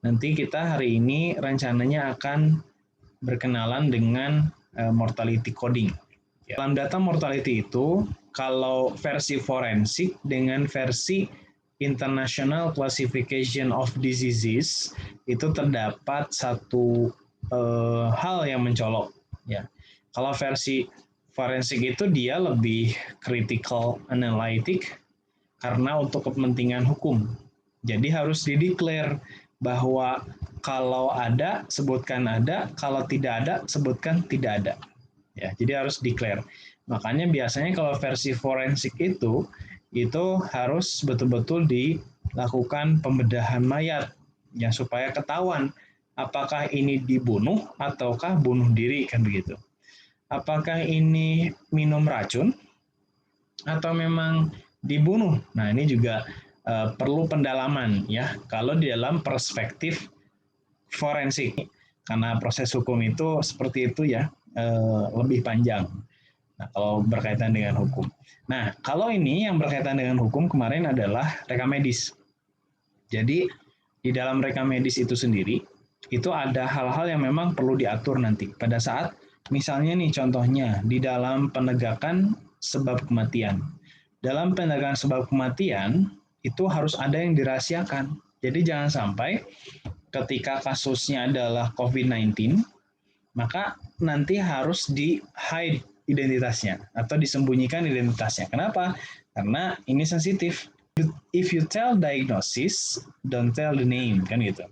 nanti kita hari ini rencananya akan berkenalan dengan mortality coding. Dalam data mortality itu, kalau versi forensik dengan versi International Classification of Diseases itu terdapat satu hal yang mencolok. Ya, kalau versi forensik itu dia lebih critical analytic karena untuk kepentingan hukum. Jadi harus dideklar bahwa kalau ada, sebutkan ada, kalau tidak ada, sebutkan tidak ada. Ya, jadi harus declare. Makanya biasanya kalau versi forensik itu harus betul-betul dilakukan pembedahan mayat ya supaya ketahuan apakah ini dibunuh ataukah bunuh diri kan begitu. Apakah ini minum racun atau memang dibunuh. Nah, ini juga perlu pendalaman ya kalau di dalam perspektif forensik karena proses hukum itu seperti itu ya lebih panjang. Nah, kalau berkaitan dengan hukum. Nah, kalau ini yang berkaitan dengan hukum kemarin adalah rekam medis. Jadi di dalam rekam medis itu sendiri itu ada hal-hal yang memang perlu diatur nanti pada saat misalnya nih contohnya di dalam penegakan sebab kematian. Dalam penegakan sebab kematian itu harus ada yang dirahasiakan. Jadi jangan sampai ketika kasusnya adalah COVID-19 maka nanti harus di-hide identitasnya atau disembunyikan identitasnya. Kenapa? Karena ini sensitif. If you tell diagnosis, don't tell the name, kan gitu.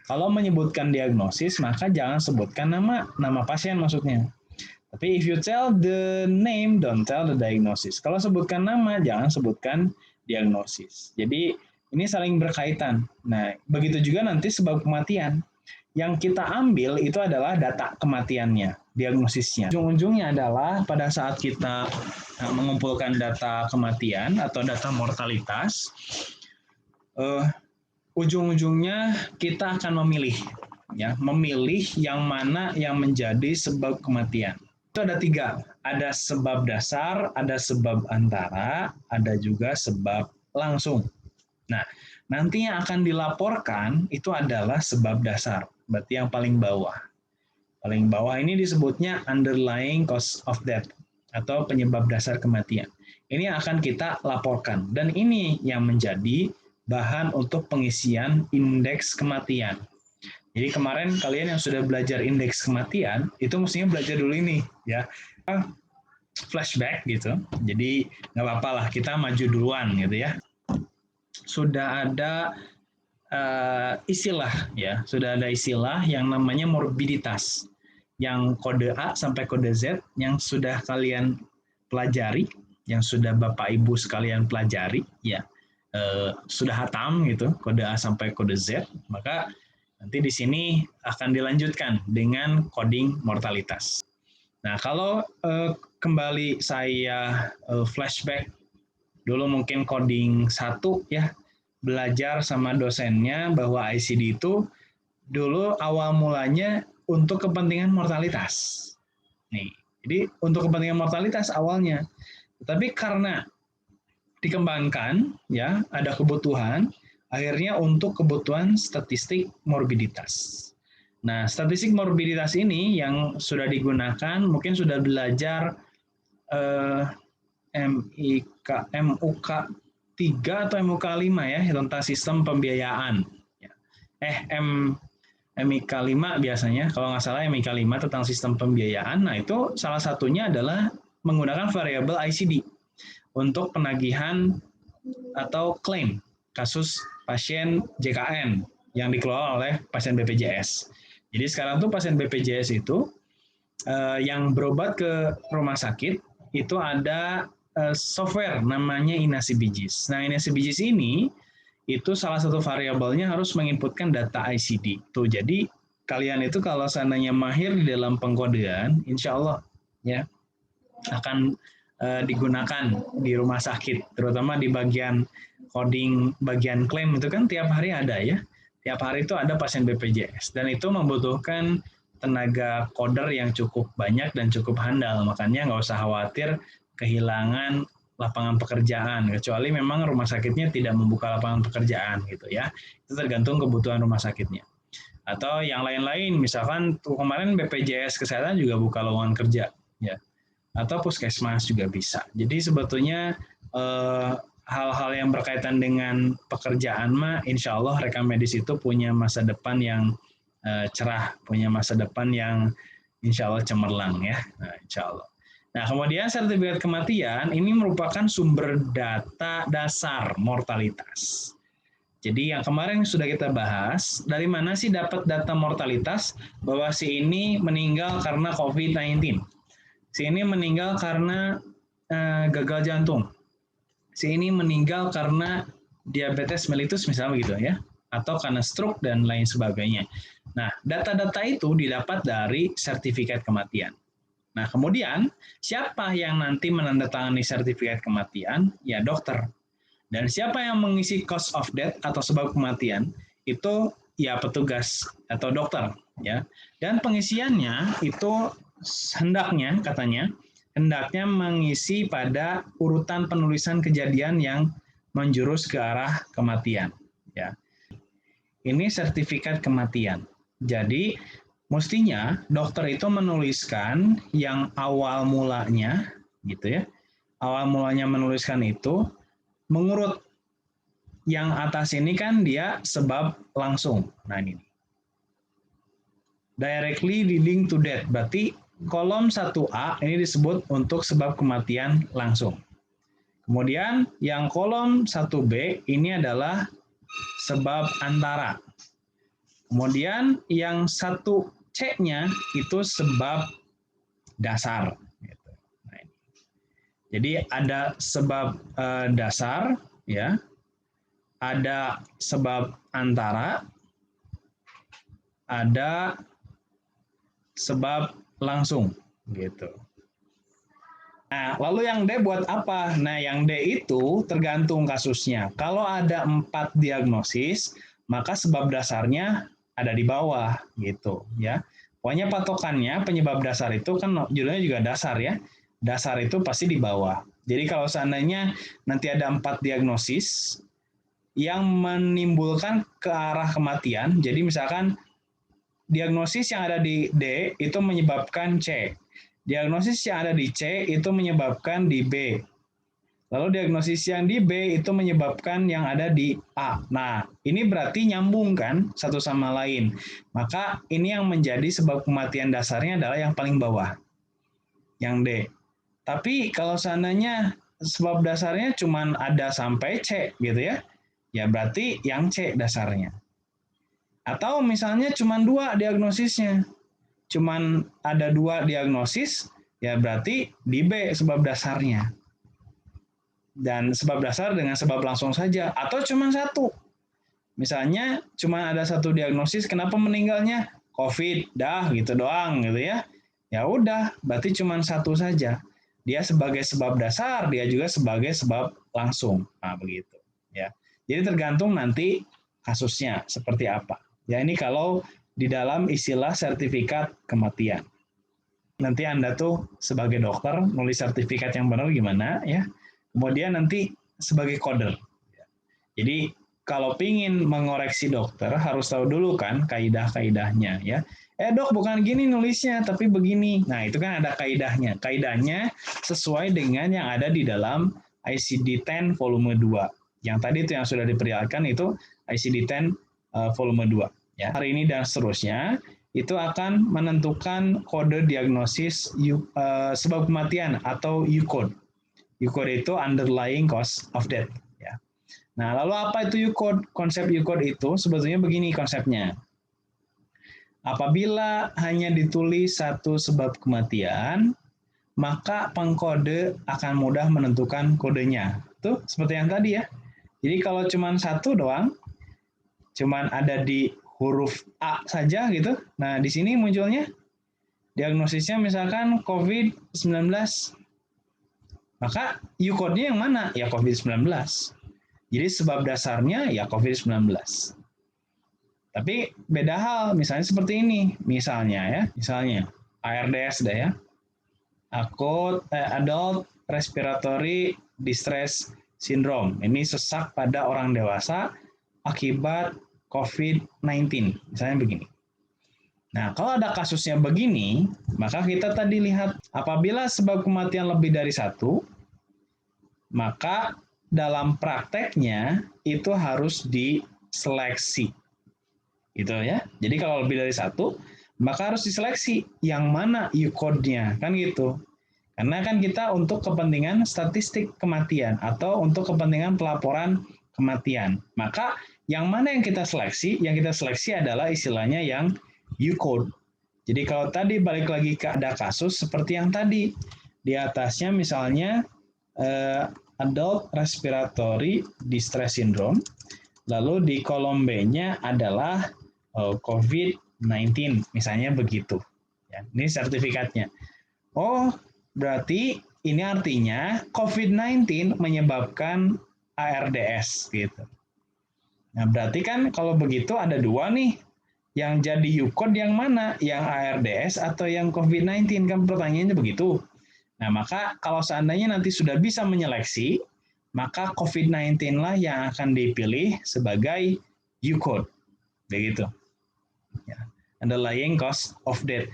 Kalau menyebutkan diagnosis, maka jangan sebutkan nama pasien maksudnya. Tapi if you tell the name, don't tell the diagnosis. Kalau sebutkan nama, jangan sebutkan diagnosis. Jadi ini saling berkaitan. Nah, begitu juga nanti sebab kematian. Yang kita ambil itu adalah data kematiannya, diagnosisnya. Ujung-ujungnya adalah pada saat kita mengumpulkan data kematian atau data mortalitas, ujung-ujungnya kita akan memilih yang mana yang menjadi sebab kematian. Itu ada 3, ada sebab dasar, ada sebab antara, ada juga sebab langsung. Nah, nanti yang akan dilaporkan itu adalah sebab dasar, berarti yang paling bawah. Paling bawah ini disebutnya underlying cause of death atau penyebab dasar kematian. Ini yang akan kita laporkan dan ini yang menjadi bahan untuk pengisian indeks kematian. Jadi kemarin kalian yang sudah belajar indeks kematian itu mestinya belajar dulu ini ya. Flashback gitu. Jadi nggak apa-apa lah kita maju duluan gitu ya. Sudah ada istilah ya, sudah ada istilah yang namanya morbiditas. Yang kode A sampai kode Z yang sudah kalian pelajari, yang sudah Bapak Ibu sekalian pelajari ya. Sudah hatam gitu, kode A sampai kode Z, maka nanti di sini akan dilanjutkan dengan coding mortalitas. Nah, kalau kembali saya flashback dulu mungkin coding 1 ya, belajar sama dosennya bahwa ICD itu dulu awal mulanya untuk kepentingan mortalitas. Nih, jadi untuk kepentingan mortalitas awalnya. Tapi karena dikembangkan ya, ada kebutuhan, akhirnya untuk kebutuhan statistik morbiditas. Nah, statistik morbiditas ini yang sudah digunakan, mungkin sudah belajar MUK 3 atau MUK 5 ya, tentang sistem pembiayaan. MIK 5 biasanya, kalau nggak salah MIK 5 tentang sistem pembiayaan, nah itu salah satunya adalah menggunakan variabel ICD untuk penagihan atau klaim kasus pasien JKN yang dikelola oleh pasien BPJS. Jadi sekarang tuh pasien BPJS itu yang berobat ke rumah sakit itu ada software namanya InaCBGIS. Nah, InaCBGIS ini itu salah satu variabelnya harus menginputkan data ICD. Tuh, jadi kalian itu kalau seandainya mahir di dalam pengkodean, insya Allah ya akan digunakan di rumah sakit, terutama di bagian coding, bagian klaim itu kan tiap hari ada ya. Tiap hari itu ada pasien BPJS dan itu membutuhkan tenaga coder yang cukup banyak dan cukup handal. Makanya nggak usah khawatir kehilangan lapangan pekerjaan, kecuali memang rumah sakitnya tidak membuka lapangan pekerjaan gitu ya. Itu tergantung kebutuhan rumah sakitnya. Atau yang lain-lain, misalkan kemarin BPJS Kesehatan juga buka lowongan kerja, ya. Atau puskesmas juga bisa. Jadi sebetulnya hal-hal yang berkaitan dengan pekerjaan mah, insya Allah rekam medis itu punya masa depan yang cerah, punya masa depan yang insya Allah cemerlang ya, nah, insya Allah. Nah, kemudian sertifikat kematian ini merupakan sumber data dasar mortalitas. Jadi yang kemarin sudah kita bahas, dari mana sih dapat data mortalitas bahwa si ini meninggal karena COVID-19, si ini meninggal karena gagal jantung, si ini meninggal karena diabetes mellitus misalnya begitu ya, atau karena stroke dan lain sebagainya. Nah, data-data itu didapat dari sertifikat kematian. Nah, kemudian siapa yang nanti menandatangani sertifikat kematian? Ya, dokter. Dan siapa yang mengisi cause of death atau sebab kematian? Itu ya petugas atau dokter, ya. Dan pengisiannya itu hendaknya mengisi pada urutan penulisan kejadian yang menjurus ke arah kematian, ya. Ini sertifikat kematian. Jadi mestinya dokter itu menuliskan yang awal mulanya, gitu ya. Awal mulanya menuliskan itu mengurut yang atas ini kan dia sebab langsung. Nah ini. Directly leading to death. Berarti kolom 1A ini disebut untuk sebab kematian langsung. Kemudian yang kolom 1B ini adalah sebab antara. Kemudian yang 1C-nya itu sebab dasar. Nah, ini. Jadi ada sebab dasar, ya, ada sebab antara, ada sebab langsung, gitu. Nah, lalu yang D buat apa? Nah, yang D itu tergantung kasusnya. Kalau ada 4 diagnosis, maka sebab dasarnya ada di bawah, gitu ya. Pokoknya patokannya penyebab dasar itu kan judulnya juga dasar ya. Dasar itu pasti di bawah. Jadi kalau seandainya nanti ada 4 diagnosis yang menimbulkan ke arah kematian, jadi misalkan diagnosis yang ada di D itu menyebabkan C. Diagnosis yang ada di C itu menyebabkan di B. Lalu diagnosis yang di B itu menyebabkan yang ada di A. Nah, ini berarti nyambung kan satu sama lain. Maka ini yang menjadi sebab kematian dasarnya adalah yang paling bawah, yang D. Tapi kalau seandainya sebab dasarnya cuma ada sampai C gitu ya, ya berarti yang C dasarnya. Atau misalnya cuma 2 diagnosisnya, cuma ada 2 diagnosis, ya berarti di B sebab dasarnya. Dan sebab dasar dengan sebab langsung saja, atau cuma 1. Misalnya cuma ada 1 diagnosis, kenapa meninggalnya? COVID, dah gitu doang gitu ya. Ya udah, berarti cuma 1 saja. Dia sebagai sebab dasar, dia juga sebagai sebab langsung. Nah, begitu ya. Jadi tergantung nanti kasusnya seperti apa. Ya ini kalau di dalam istilah sertifikat kematian. Nanti Anda tuh sebagai dokter nulis sertifikat yang benar gimana ya. Kemudian nanti sebagai coder. Jadi kalau pingin mengoreksi dokter harus tahu dulu kan kaidah-kaidahnya ya. Dok bukan gini nulisnya tapi begini. Nah itu kan ada kaidahnya. Kaidahnya sesuai dengan yang ada di dalam ICD-10 volume 2. Yang tadi itu yang sudah diperlihatkan itu ICD-10 volume 2. Ya. Hari ini dan seterusnya itu akan menentukan kode diagnosis sebab kematian atau U-code. U-code itu underlying cause of death. Ya. Nah, lalu apa itu U-code? Konsep U-code itu sebetulnya begini konsepnya. Apabila hanya ditulis 1 sebab kematian, maka pengkode akan mudah menentukan kodenya. Tuh, seperti yang tadi ya. Jadi kalau cuma 1 doang, cuma ada di huruf A saja gitu. Nah, di sini munculnya diagnosisnya misalkan COVID-19. Maka U-code-nya yang mana? Ya COVID-19. Jadi sebab dasarnya ya COVID-19. Tapi beda hal, misalnya seperti ini. Misalnya ARDS dah ya. Adult Respiratory distress syndrome. Ini sesak pada orang dewasa akibat COVID-19. Misalnya begini. Nah, kalau ada kasusnya begini, maka kita tadi lihat apabila sebab kematian lebih dari satu, maka dalam prakteknya itu harus diseleksi. Gitu ya. Jadi kalau lebih dari satu, maka harus diseleksi yang mana UCOD-nya, kan gitu. Karena kan kita untuk kepentingan statistik kematian atau untuk kepentingan pelaporan kematian. Maka yang mana yang kita seleksi? Yang kita seleksi adalah istilahnya yang UCOD. Jadi kalau tadi balik lagi ke ada kasus seperti yang tadi, di atasnya misalnya adult respiratory distress syndrome, lalu di kolom B-nya adalah COVID-19, misalnya begitu. Ya, ini sertifikatnya. Oh, berarti ini artinya COVID-19 menyebabkan ARDS gitu. Nah, berarti kan kalau begitu ada dua nih. Yang jadi UCOD yang mana? Yang ARDS atau yang COVID-19? Kan pertanyaannya begitu. Nah, maka kalau seandainya nanti sudah bisa menyeleksi, maka COVID-19 lah yang akan dipilih sebagai UCOD. Begitu. Ya. Underlying cause of death.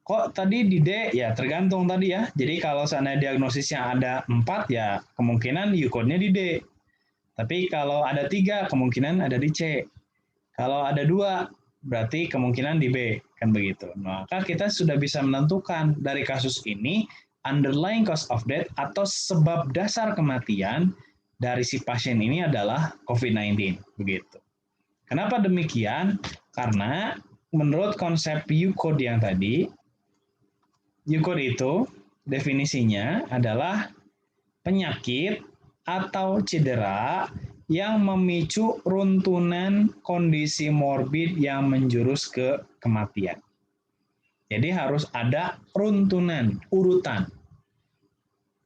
Kok tadi di D? Ya tergantung tadi ya. Jadi kalau seandainya diagnosisnya ada 4, ya kemungkinan UCOD-nya di D. Tapi kalau ada 3, kemungkinan ada di C. Kalau ada 2, berarti kemungkinan di B. Kan begitu. Maka kita sudah bisa menentukan dari kasus ini underlying cause of death atau sebab dasar kematian dari si pasien ini adalah COVID-19. Begitu. Kenapa demikian? Karena menurut konsep UCOD yang tadi, UCOD itu definisinya adalah penyakit atau cedera yang memicu runtunan kondisi morbid yang menjurus ke kematian. Jadi harus ada runtunan, urutan.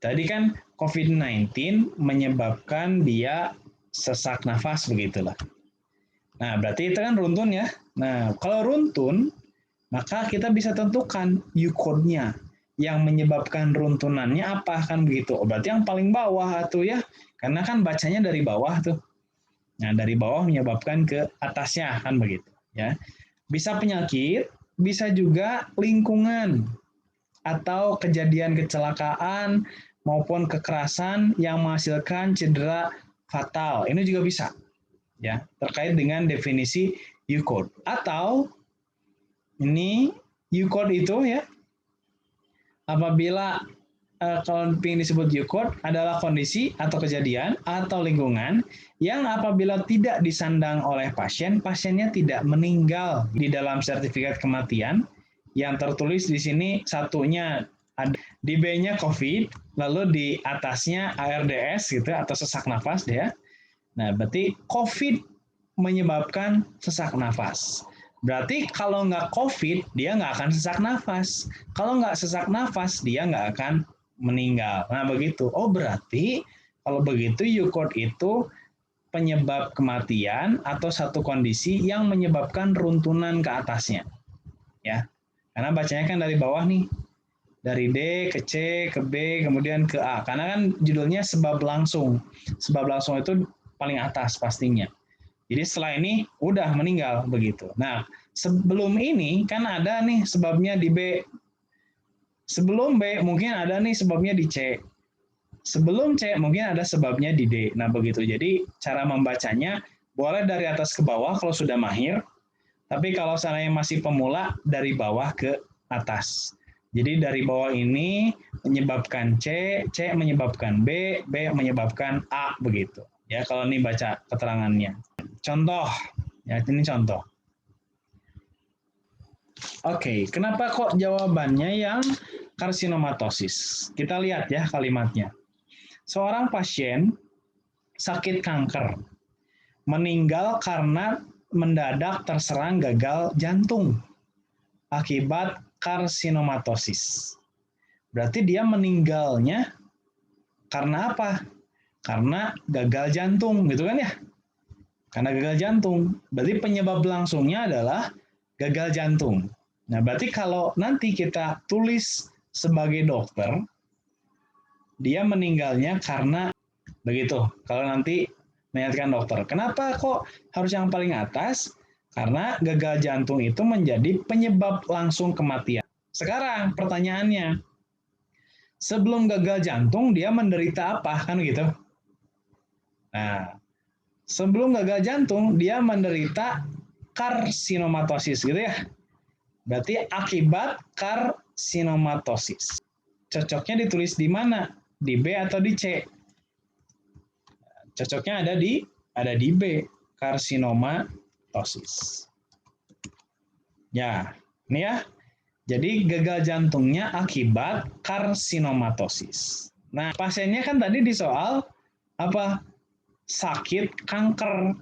Tadi kan COVID-19 menyebabkan dia sesak nafas begitulah. Nah, berarti itu kan runtun ya. Nah, kalau runtun, maka kita bisa tentukan UCOD-nya. Yang menyebabkan runtunannya apa, kan begitu. Oh, berarti yang paling bawah tuh ya. Karena kan bacanya dari bawah tuh. Nah, dari bawah menyebabkan ke atasnya, kan begitu. Ya. Bisa penyakit, bisa juga lingkungan. Atau kejadian kecelakaan maupun kekerasan yang menghasilkan cedera fatal. Ini juga bisa. Ya, terkait dengan definisi UCOD. Atau ini UCOD itu ya, apabila kalau ingin disebut UCOD adalah kondisi atau kejadian atau lingkungan yang apabila tidak disandang oleh pasien, pasiennya tidak meninggal. Di dalam sertifikat kematian yang tertulis di sini satunya ada di B-nya COVID, lalu di atasnya ARDS gitu atau sesak nafas ya. Nah, berarti COVID menyebabkan sesak nafas. Berarti kalau nggak COVID, dia nggak akan sesak nafas. Kalau nggak sesak nafas, dia nggak akan meninggal. Nah, begitu. Oh, berarti kalau begitu UCOD itu penyebab kematian atau satu kondisi yang menyebabkan runtunan ke atasnya. Ya. Karena bacanya kan dari bawah nih. Dari D ke C, ke B, kemudian ke A. Karena kan judulnya sebab langsung. Sebab langsung itu paling atas pastinya. Jadi setelah ini udah meninggal begitu. Nah, sebelum ini kan ada nih sebabnya di B. Sebelum B mungkin ada nih sebabnya di C. Sebelum C mungkin ada sebabnya di D. Nah, begitu. Jadi cara membacanya boleh dari atas ke bawah kalau sudah mahir. Tapi kalau seandainya masih pemula dari bawah ke atas. Jadi dari bawah ini menyebabkan C, C menyebabkan B, B menyebabkan A begitu. Ya, kalau ini baca keterangannya. Contoh, ya ini contoh. Oke, kenapa kok jawabannya yang karsinomatosis? Kita lihat ya kalimatnya. Seorang pasien sakit kanker meninggal karena mendadak terserang gagal jantung akibat karsinomatosis. Berarti dia meninggalnya karena apa? Karena gagal jantung, gitu kan ya? Karena gagal jantung. Berarti penyebab langsungnya adalah gagal jantung. Nah, berarti kalau nanti kita tulis sebagai dokter, dia meninggalnya karena begitu. Kalau nanti menanyakan dokter, kenapa kok harus yang paling atas? Karena gagal jantung itu menjadi penyebab langsung kematian. Sekarang pertanyaannya, sebelum gagal jantung dia menderita apa? Kan gitu. Nah, sebelum gagal jantung dia menderita karsinomatosis gitu ya. Berarti akibat karsinomatosis. Cocoknya ditulis di mana? Di B atau di C? Cocoknya ada di B, karsinomatosis. Ya, ini ya. Jadi gagal jantungnya akibat karsinomatosis. Nah, pasiennya kan tadi di soal apa? Sakit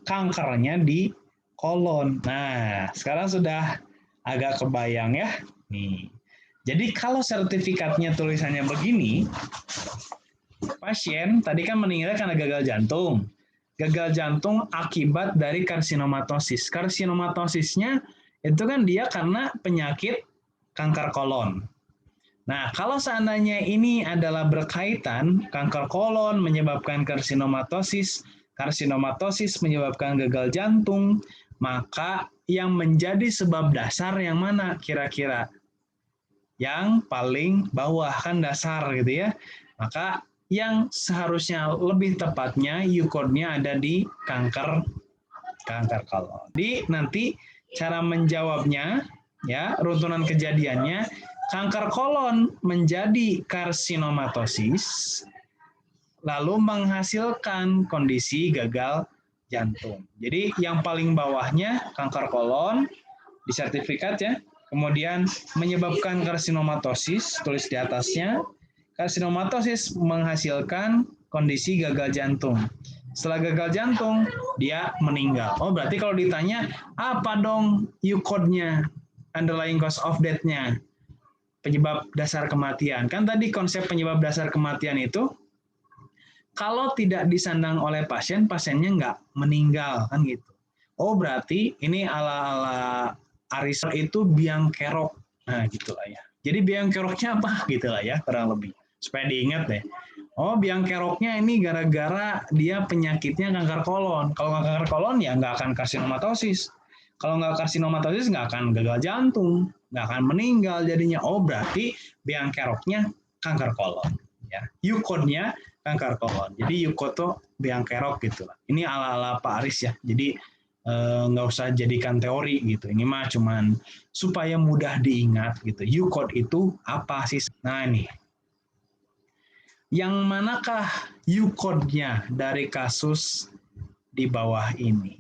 kankernya di kolon. Nah, sekarang sudah agak kebayang ya. Nih. Jadi kalau sertifikatnya tulisannya begini, pasien tadi kan meninggal karena gagal jantung. Gagal jantung akibat dari karsinomatosis. Karsiноmatosisnya itu kan dia karena penyakit kanker kolon. Nah, kalau seandainya ini adalah berkaitan, kanker kolon menyebabkan karsinomatosis, karsinomatosis menyebabkan gagal jantung, maka yang menjadi sebab dasar yang mana kira-kira? Yang paling bawah kan dasar gitu ya. Maka yang seharusnya lebih tepatnya U-code-nya ada di kanker kolon. Jadi nanti cara menjawabnya ya, runtunan kejadiannya, kanker kolon menjadi karsinomatosis lalu menghasilkan kondisi gagal jantung. Jadi yang paling bawahnya kanker kolon di sertifikat ya, kemudian menyebabkan karsinomatosis, tulis di atasnya. Karsinomatosis menghasilkan kondisi gagal jantung. Setelah gagal jantung, dia meninggal. Oh, berarti kalau ditanya, apa dong U-code-nya, underlying cause of death-nya, penyebab dasar kematian. Kan tadi konsep penyebab dasar kematian itu, kalau tidak disandang oleh pasien, pasiennya nggak meninggal, kan gitu. Oh, berarti ini ala-ala Aristotle itu biang kerok. Nah, gitulah ya. Jadi biang keroknya apa? Gitulah ya, kurang lebih. Supaya diingat deh. Oh, biang keroknya ini gara-gara dia penyakitnya kanker kolon. Kalau nggak kanker kolon, ya nggak akan karsinomatosis. Kalau nggak karsinomatosis, nggak akan gagal jantung, nggak akan meninggal jadinya. Oh, berarti biang keroknya kanker kolon. Ya, U-code-nya kanker kolon. Jadi U-code tuh biang kerok gitu lah. Ini ala-ala Pak Aris ya. Jadi nggak usah jadikan teori gitu. Ini mah cuman supaya mudah diingat gitu. U-code itu apa sih? Nah, ini. Yang manakah U-code-nya dari kasus di bawah ini?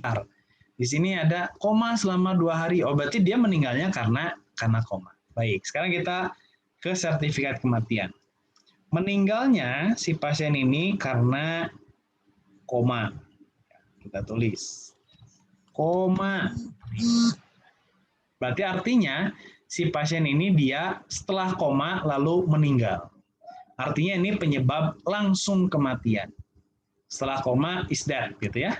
Di sini ada koma selama 2 hari. Oh, berarti dia meninggalnya karena koma. Baik, sekarang kita ke sertifikat kematian. Meninggalnya si pasien ini karena koma. Kita tulis. Koma. Berarti artinya si pasien ini dia setelah koma lalu meninggal. Artinya ini penyebab langsung kematian. Setelah koma is death gitu ya.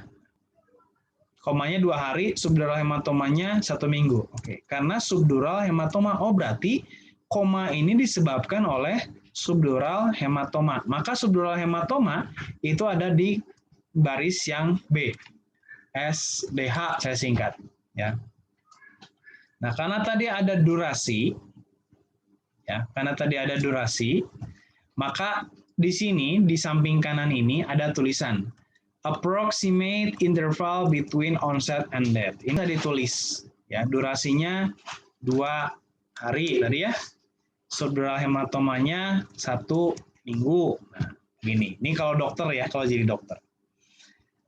Komanya 2 hari, subdural hematomanya 1 minggu. Oke, karena subdural hematoma, oh berarti koma ini disebabkan oleh subdural hematoma. Maka subdural hematoma itu ada di baris yang B. SDH saya singkat ya. Nah, karena tadi ada durasi ya, maka di sini di samping kanan ini ada tulisan approximate interval between onset and death. Ini tadi ditulis ya, durasinya 2 hari tadi ya. Subdural hematomanya 1 minggu. Nah, gini. Ini kalau dokter ya, kalau jadi dokter.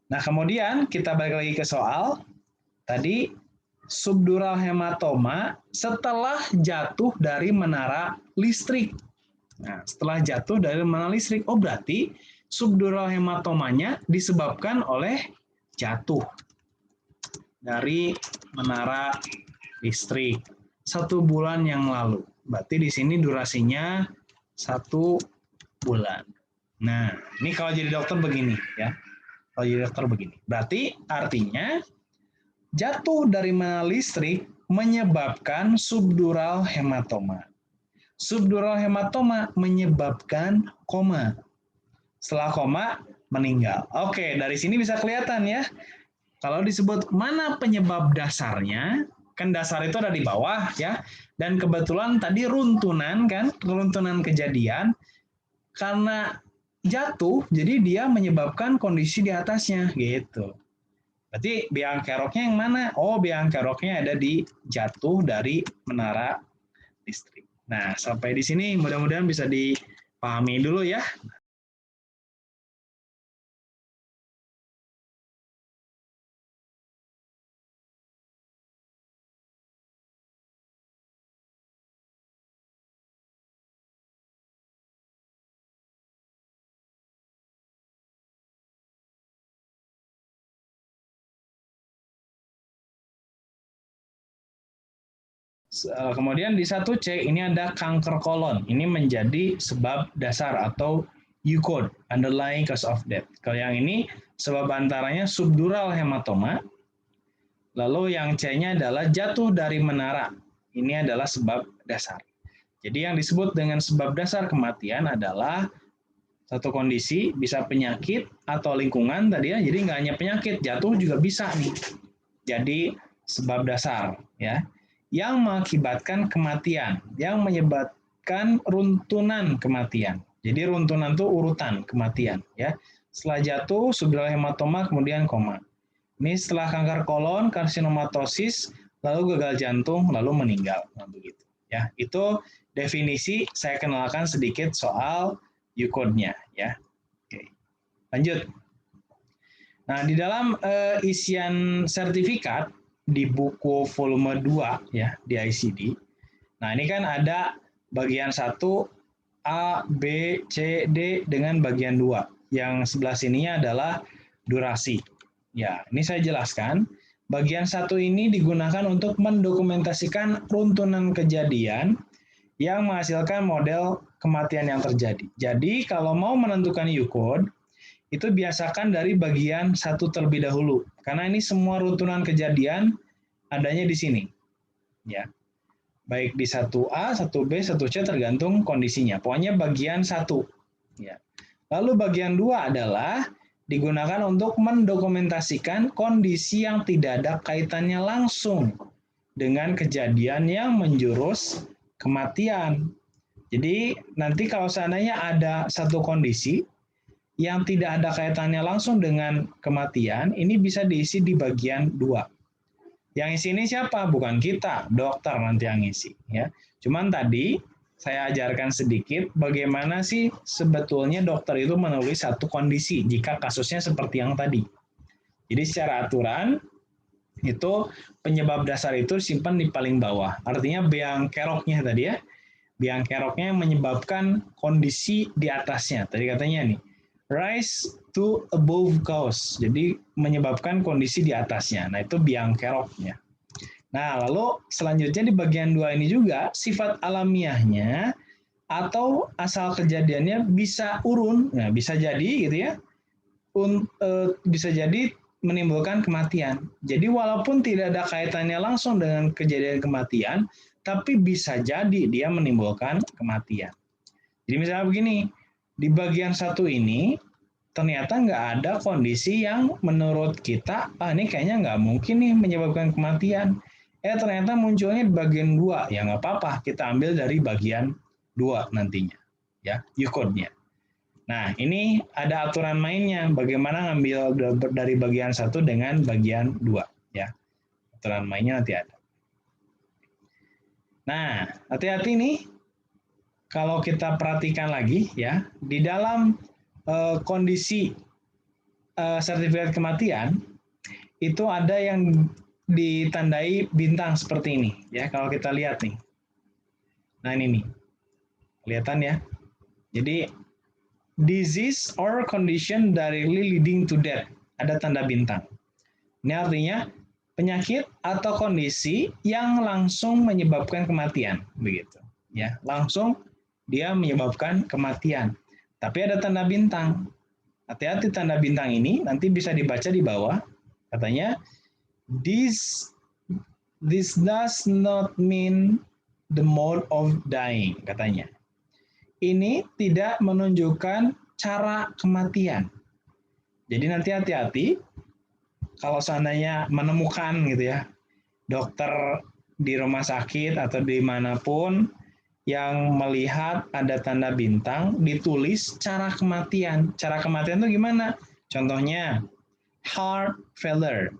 Nah, kemudian kita balik lagi ke soal. Tadi subdural hematoma setelah jatuh dari menara listrik. Nah, setelah jatuh dari menara listrik, oh berarti subdural hematomanya disebabkan oleh jatuh dari menara listrik 1 bulan yang lalu. Berarti di sini durasinya 1 bulan. Nah, ini kalau jadi dokter begini ya. Kalau jadi dokter begini. Berarti artinya jatuh dari menara listrik menyebabkan subdural hematoma. Subdural hematoma menyebabkan koma. setelah koma meninggal. Oke, dari sini bisa kelihatan ya. Kalau disebut mana penyebab dasarnya, kan dasar itu ada di bawah ya. Dan kebetulan tadi runtunan kan, runtunan kejadian karena jatuh, jadi dia menyebabkan kondisi di atasnya gitu. Berarti biang keroknya yang mana? Oh, biang keroknya ada di jatuh dari menara listrik. Nah, sampai di sini mudah-mudahan bisa dipahami dulu ya. Kemudian di 1C ini ada kanker kolon. Ini menjadi sebab dasar atau UCOD, underlying cause of death. Kalau yang ini sebab antaranya subdural hematoma. Lalu yang C-nya adalah jatuh dari menara. Ini adalah sebab dasar. Jadi yang disebut dengan sebab dasar kematian adalah satu kondisi, bisa penyakit atau lingkungan tadi ya. Jadi nggak hanya penyakit, jatuh juga bisa nih. Jadi sebab dasar ya, yang mengakibatkan kematian, yang menyebabkan runtunan kematian. Jadi runtunan itu urutan kematian ya. Setelah jatuh, subdural hematoma, kemudian koma. Ini setelah kanker kolon, karsinomatosis, lalu gagal jantung, lalu meninggal. Nah, begitu. Ya, itu definisi. Saya kenalkan sedikit soal UCOD-nya ya. Oke. Lanjut. Nah, di dalam isian sertifikat di buku volume 2 ya di ICD. Nah, ini kan ada bagian 1 A, B, C, D dengan bagian 2. Yang sebelah sininya adalah durasi. Ya, ini saya jelaskan. Bagian 1 ini digunakan untuk mendokumentasikan runtunan kejadian yang menghasilkan model kematian yang terjadi. Jadi, kalau mau menentukan UCOD, itu biasakan dari bagian 1 terlebih dahulu. Karena ini semua runtunan kejadian adanya di sini. Ya. Baik di 1A, 1B, 1C tergantung kondisinya. Pokoknya bagian 1. Ya. Lalu bagian 2 adalah digunakan untuk mendokumentasikan kondisi yang tidak ada kaitannya langsung dengan kejadian yang menjurus kematian. Jadi nanti kalau seandainya ada satu kondisi yang tidak ada kaitannya langsung dengan kematian, ini bisa diisi di bagian 2. Yang isi ini siapa? Bukan kita, dokter nanti yang isi. Ya. Cuman tadi saya ajarkan sedikit bagaimana sih sebetulnya dokter itu menulis satu kondisi jika kasusnya seperti yang tadi. Jadi secara aturan, itu penyebab dasar itu simpan di paling bawah. Artinya biang keroknya tadi ya. Biang keroknya menyebabkan kondisi di atasnya. Tadi katanya nih, rise to above cause. Jadi menyebabkan kondisi di atasnya. Nah, itu biang keroknya. Nah, lalu selanjutnya di bagian 2 ini juga sifat alamiahnya atau asal kejadiannya bisa urun. Nah, bisa jadi gitu ya. Bisa jadi menimbulkan kematian. Jadi walaupun tidak ada kaitannya langsung dengan kejadian kematian, tapi bisa jadi dia menimbulkan kematian. Jadi misalnya begini, di bagian 1 ini ternyata nggak ada kondisi yang menurut kita, ini kayaknya nggak mungkin nih menyebabkan kematian. Ternyata munculnya di bagian 2, ya nggak apa-apa, kita ambil dari bagian 2 nantinya, ya, UCOD-nya. Nah, ini ada aturan mainnya, bagaimana ngambil dari bagian 1 dengan bagian 2, ya. Aturan mainnya nanti ada. Nah, hati-hati nih, kalau kita perhatikan lagi ya, di dalam kondisi sertifikat kematian itu ada yang ditandai bintang seperti ini ya, kalau kita lihat nih. Nah, ini nih. Kelihatan ya. Jadi disease or condition directly leading to death. Ada tanda bintang. Ini artinya penyakit atau kondisi yang langsung menyebabkan kematian, begitu. Ya, langsung dia menyebabkan kematian. Tapi ada tanda bintang. Hati-hati, tanda bintang ini nanti bisa dibaca di bawah. Katanya, this does not mean the mode of dying, katanya. Ini tidak menunjukkan cara kematian. Jadi nanti hati-hati kalau seandainya menemukan gitu ya, dokter di rumah sakit atau dimanapun yang melihat ada tanda bintang, ditulis cara kematian. Cara kematian itu gimana? Contohnya, heart failure,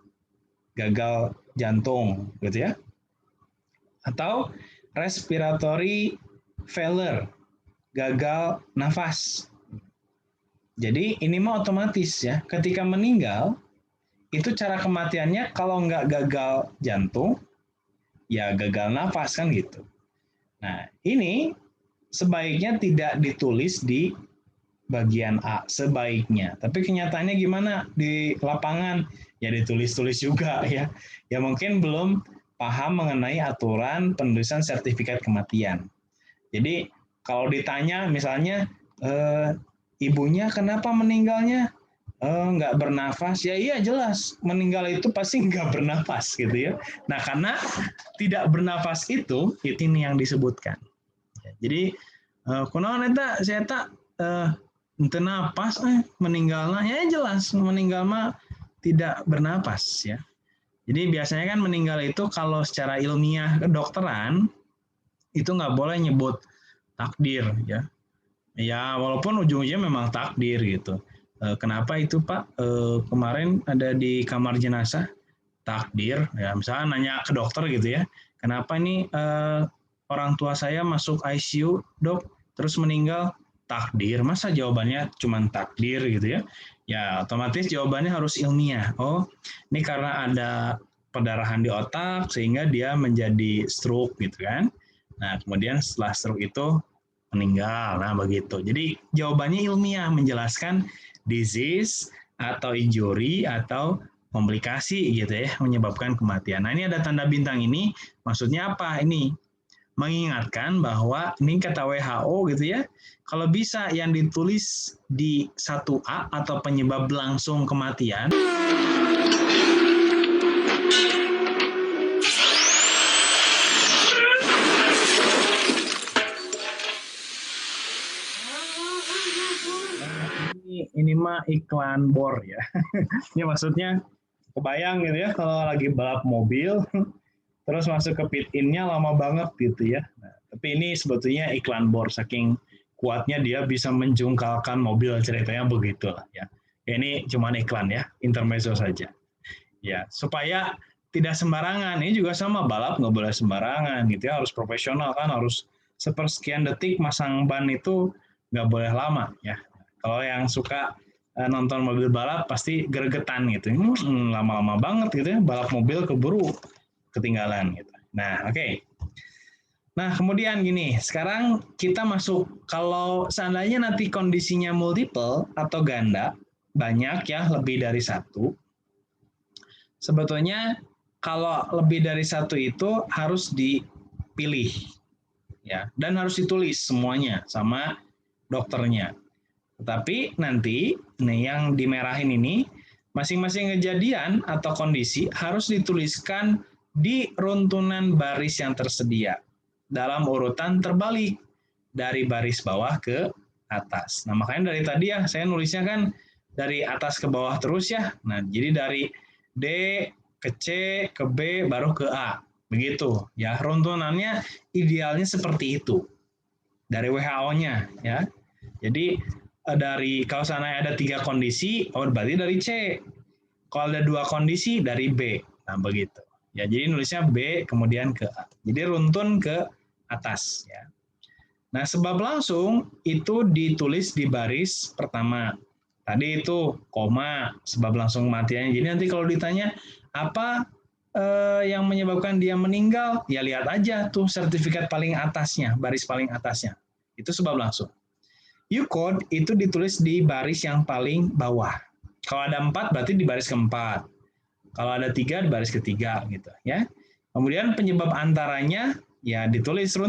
gagal jantung, gitu ya. Atau respiratory failure, gagal nafas. Jadi ini mah otomatis ya, ketika meninggal, itu cara kematiannya kalau nggak gagal jantung, ya gagal nafas kan gitu. Nah, ini sebaiknya tidak ditulis di bagian A, sebaiknya. Tapi kenyataannya gimana di lapangan? Ya ditulis-tulis juga ya. Ya mungkin belum paham mengenai aturan penulisan sertifikat kematian. Jadi kalau ditanya misalnya, ibunya kenapa meninggalnya? Nggak bernafas, ya iya jelas meninggal itu pasti nggak bernafas gitu ya. Nah karena tidak bernafas itu ini yang disebutkan. Jadi kunaon eta saya tak henteu napas meninggalnya ya jelas meninggal mah tidak bernapas ya. Jadi biasanya kan meninggal itu kalau secara ilmiah kedokteran itu nggak boleh nyebut takdir ya. Ya walaupun ujung-ujungnya memang takdir gitu. Kenapa itu Pak? Kemarin ada di kamar jenazah takdir ya misalnya nanya ke dokter gitu ya. Kenapa ini orang tua saya masuk ICU dok terus meninggal? Takdir. Masa jawabannya cuma takdir gitu ya? Ya otomatis jawabannya harus ilmiah. Oh ini karena ada perdarahan di otak sehingga dia menjadi stroke gitu kan. Nah kemudian setelah stroke itu meninggal. Nah begitu. Jadi jawabannya ilmiah menjelaskan disease atau injury atau komplikasi gitu ya menyebabkan kematian. Nah ini ada tanda bintang ini maksudnya apa ini? Mengingatkan bahwa ini kata WHO gitu ya, kalau bisa yang ditulis di 1A atau penyebab langsung kematian ini mah iklan bor ya. Ini maksudnya kebayang gitu ya kalau lagi balap mobil terus masuk ke pit in-nya lama banget gitu ya. Nah, tapi ini sebetulnya iklan bor saking kuatnya dia bisa menjungkalkan mobil ceritanya begitulah ya. Ini cuma iklan ya, intermezzo saja. Ya, supaya tidak sembarangan. Ini juga sama balap nggak boleh sembarangan gitu ya, harus profesional kan, harus sepersekian detik masang ban itu nggak boleh lama ya. Kalau yang suka nonton mobil balap pasti gregetan gitu. Lama-lama banget gitu ya, balap mobil keburu ketinggalan gitu. Nah, oke. Nah, kemudian gini, sekarang kita masuk kalau seandainya nanti kondisinya multiple atau ganda, banyak ya, lebih dari satu. Sebetulnya kalau lebih dari satu itu harus dipilih ya, dan harus ditulis semuanya sama dokternya. Tetapi nanti nih yang dimerahin ini masing-masing kejadian atau kondisi harus dituliskan di runtunan baris yang tersedia dalam urutan terbalik dari baris bawah ke atas. Nah, makanya dari tadi ya saya nulisnya kan dari atas ke bawah terus ya. Nah, jadi dari D ke C ke B baru ke A. Begitu ya. Runtunannya idealnya seperti itu. Dari WHO-nya ya. Jadi dari kalau sana ada 3 kondisi, oh berarti dari C. Kalau ada 2 kondisi dari B. Nah, begitu. Ya, jadi nulisnya B kemudian ke A. Jadi runtun ke atas ya. Nah, sebab langsung itu ditulis di baris pertama. Tadi itu koma, sebab langsung kematiannya. Jadi nanti kalau ditanya apa yang menyebabkan dia meninggal, ya lihat aja tuh sertifikat paling atasnya, baris paling atasnya. Itu sebab langsung. U-code itu ditulis di baris yang paling bawah. Kalau ada 4 berarti di baris keempat. Kalau ada 3 di baris ketiga gitu ya. Kemudian penyebab antaranya ya ditulis